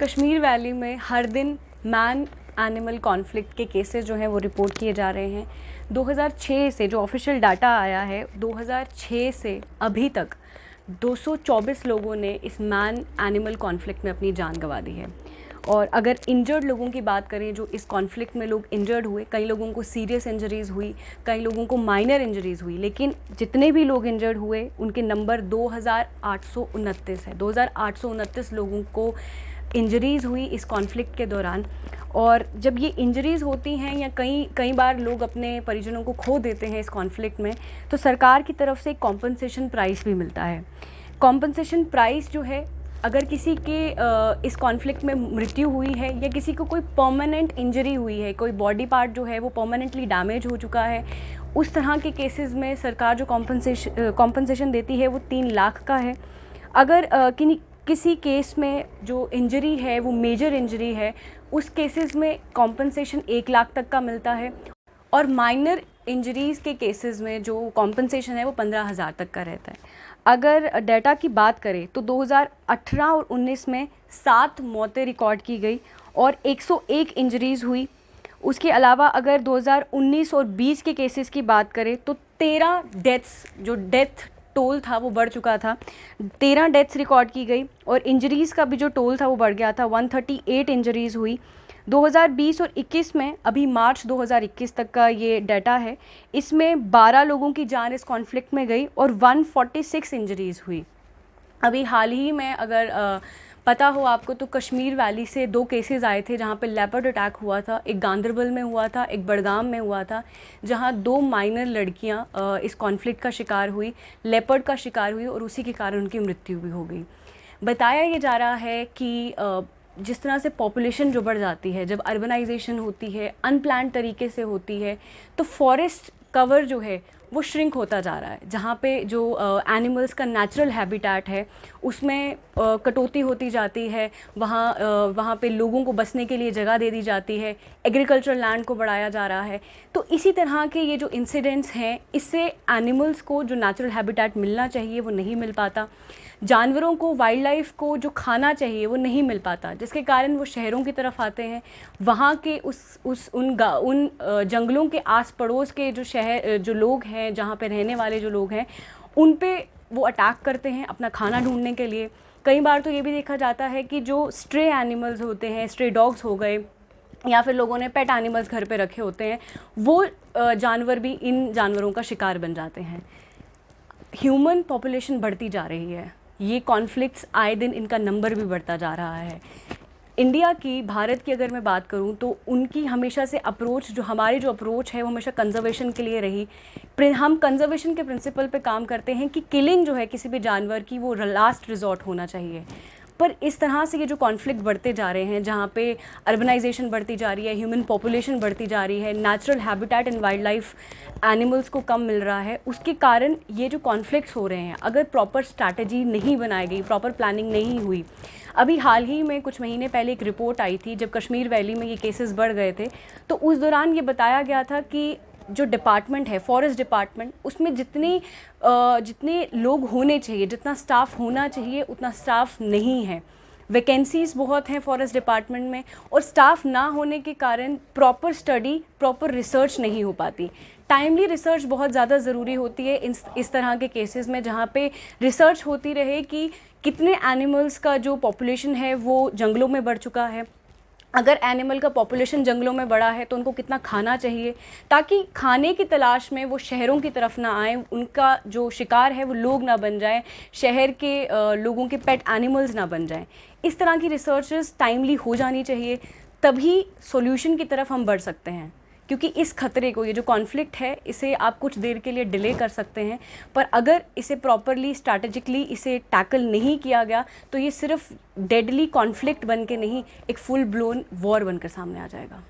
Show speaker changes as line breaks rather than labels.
Kashmir valley में हर दिन man animal conflict के केसेस जो हैं वो रिपोर्ट किए जा रहे हैं। 2006 से जो ऑफिशियल डाटा आया है, 2006 से अभी तक 224 लोगों ने इस मैन एनिमल कॉन्फ्लिक्ट में अपनी जान गंवा दी है। और अगर इंजर्ड लोगों की बात करें, जो इस कॉन्फ्लिक्ट में लोग इंजर्ड हुए, कई लोगों को सीरियस इंजरीज़ हुई, कई लोगों को माइनर इंजरीज़ हुई, लेकिन जितने भी लोग इंजर्ड हुए उनके नंबर 2829 है। 2829 लोगों को इंजरीज़ हुई इस कॉन्फ्लिक्ट के दौरान। और जब ये इंजरीज़ होती हैं या कई बार लोग अपने परिजनों को खो देते हैं इस कॉन्फ्लिक्ट में, तो सरकार की तरफ से एक कॉम्पनसेशन प्राइस भी मिलता है। कॉम्पनसेशन प्राइस जो है, अगर किसी के इस कॉन्फ्लिक्ट में मृत्यु हुई है या किसी को कोई परमानेंट इंजरी हुई है, कोई बॉडी पार्ट जो है वो परमानेंटली डैमेज हो चुका है, उस तरह के केसेस में सरकार जो कॉम्पनसेशन देती है वो 3 लाख का है। अगर किसी केस में जो इंजरी है वो मेजर इंजरी है, उस केसेस में कॉम्पनसेशन 1 लाख तक का मिलता है। और माइनर इंजरीज़ के केसेस में जो कॉम्पनसेशन है वो 15,000 तक का रहता है। अगर डाटा की बात करें तो 2018 और 19 में 7 मौतें रिकॉर्ड की गई और 101 इंजरीज़ हुई। उसके अलावा अगर 2019 और 20 के केसेस की बात करें तो 13 डेथ्स, जो डेथ टोल था वो बढ़ चुका था, 13 डेथ्स रिकॉर्ड की गई और इंजरीज़ का भी जो टोल था वो बढ़ गया था, 138 इंजरीज़ हुई। 2020 और 21 में, अभी मार्च 2021 तक का ये डाटा है, इसमें 12 लोगों की जान इस कॉन्फ्लिक्ट में गई और 146 इंजरीज़ हुई। अभी हाल ही में अगर पता हो आपको तो कश्मीर वैली से 2 केसेस आए थे जहाँ पे लेपर्ड अटैक हुआ था। एक गांदरबल में हुआ था, एक बड़गाम में हुआ था, जहाँ 2 माइनर लड़कियाँ इस कॉन्फ्लिक्ट का शिकार हुई, लेपर्ड का शिकार हुई और उसी के कारण उनकी मृत्यु भी हो गई। बताया ये जा रहा है कि जिस तरह से पॉपुलेशन जो बढ़ जाती है, जब अर्बनाइजेशन होती है, अनप्लान्ड तरीके से होती है, तो फॉरेस्ट कवर जो है वो श्रिंक होता जा रहा है। जहाँ पे जो एनिमल्स का नेचुरल हैबिटेट है उसमें कटौती होती जाती है, वहाँ पे लोगों को बसने के लिए जगह दे दी जाती है, एग्रीकल्चर लैंड को बढ़ाया जा रहा है। तो इसी तरह के ये जो इंसिडेंट्स हैं, इससे एनिमल्स को जो नेचुरल हैबिटेट मिलना चाहिए वो नहीं मिल पाता, जानवरों को, वाइल्ड लाइफ को जो खाना चाहिए वो नहीं मिल पाता, जिसके कारण वो शहरों की तरफ आते हैं। वहाँ के उन जंगलों के आस पड़ोस के जो लोग हैं, जहाँ पे रहने वाले जो लोग हैं, उन पे वो अटैक करते हैं अपना खाना ढूंढने के लिए। कई बार तो ये भी देखा जाता है कि जो स्ट्रे एनिमल्स होते हैं, स्ट्रे डॉग्स हो गए, या फिर लोगों ने पेट एनिमल्स घर पे रखे होते हैं, वो जानवर भी इन जानवरों का शिकार बन जाते हैं। ह्यूमन पॉपुलेशन बढ़ती जा रही है, ये कॉन्फ्लिक्ट्स आए दिन इनका नंबर भी बढ़ता जा रहा है। इंडिया की, भारत की अगर मैं बात करूं तो उनकी हमेशा से अप्रोच, हमारी जो अप्रोच है वो हमेशा कंजर्वेशन के लिए रही। हम कंजर्वेशन के प्रिंसिपल पे काम करते हैं कि किलिंग जो है किसी भी जानवर की वो लास्ट रिजॉर्ट होना चाहिए। पर इस तरह से ये जो कॉन्फ्लिक्ट बढ़ते जा रहे हैं, जहाँ पे अर्बनाइजेशन बढ़ती जा रही है, ह्यूमन पॉपुलेशन बढ़ती जा रही है, natural habitat and wild life animals को कम मिल रहा है, उसके कारण ये जो कॉन्फ्लिक्ट्स हो रहे हैं, अगर प्रॉपर स्ट्रैटेजी नहीं बनाई गई, प्रॉपर प्लानिंग नहीं हुई। अभी हाल ही में कुछ महीने पहले एक रिपोर्ट आई थी, जब कश्मीर वैली में ये केसेस बढ़ गए थे, तो उस दौरान ये बताया गया था कि जो डिपार्टमेंट है, फॉरेस्ट डिपार्टमेंट, उसमें जितने लोग होने चाहिए, जितना स्टाफ होना चाहिए, उतना स्टाफ नहीं है। वैकेंसीज़ बहुत हैं फॉरेस्ट डिपार्टमेंट में, और स्टाफ ना होने के कारण प्रॉपर स्टडी, प्रॉपर रिसर्च नहीं हो पाती। टाइमली रिसर्च बहुत ज़्यादा ज़रूरी होती है इस तरह के केसेस में, जहाँ पे रिसर्च होती रहे कि कितने एनिमल्स का जो पॉपुलेशन है वो जंगलों में बढ़ चुका है। अगर एनिमल का पॉपुलेशन जंगलों में बढ़ा है तो उनको कितना खाना चाहिए, ताकि खाने की तलाश में वो शहरों की तरफ ना आए, उनका जो शिकार है वो लोग ना बन जाएं, शहर के लोगों के पेट एनिमल्स ना बन जाएं। इस तरह की रिसर्चेस टाइमली हो जानी चाहिए, तभी सॉल्यूशन की तरफ हम बढ़ सकते हैं। क्योंकि इस खतरे को, ये जो कॉन्फ्लिक्ट है, इसे आप कुछ देर के लिए डिले कर सकते हैं, पर अगर इसे प्रॉपरली स्ट्रैटेजिकली इसे टैकल नहीं किया गया तो ये सिर्फ डेडली कॉन्फ्लिक्ट बन के नहीं, एक फुल ब्लोन वॉर बनकर सामने आ जाएगा।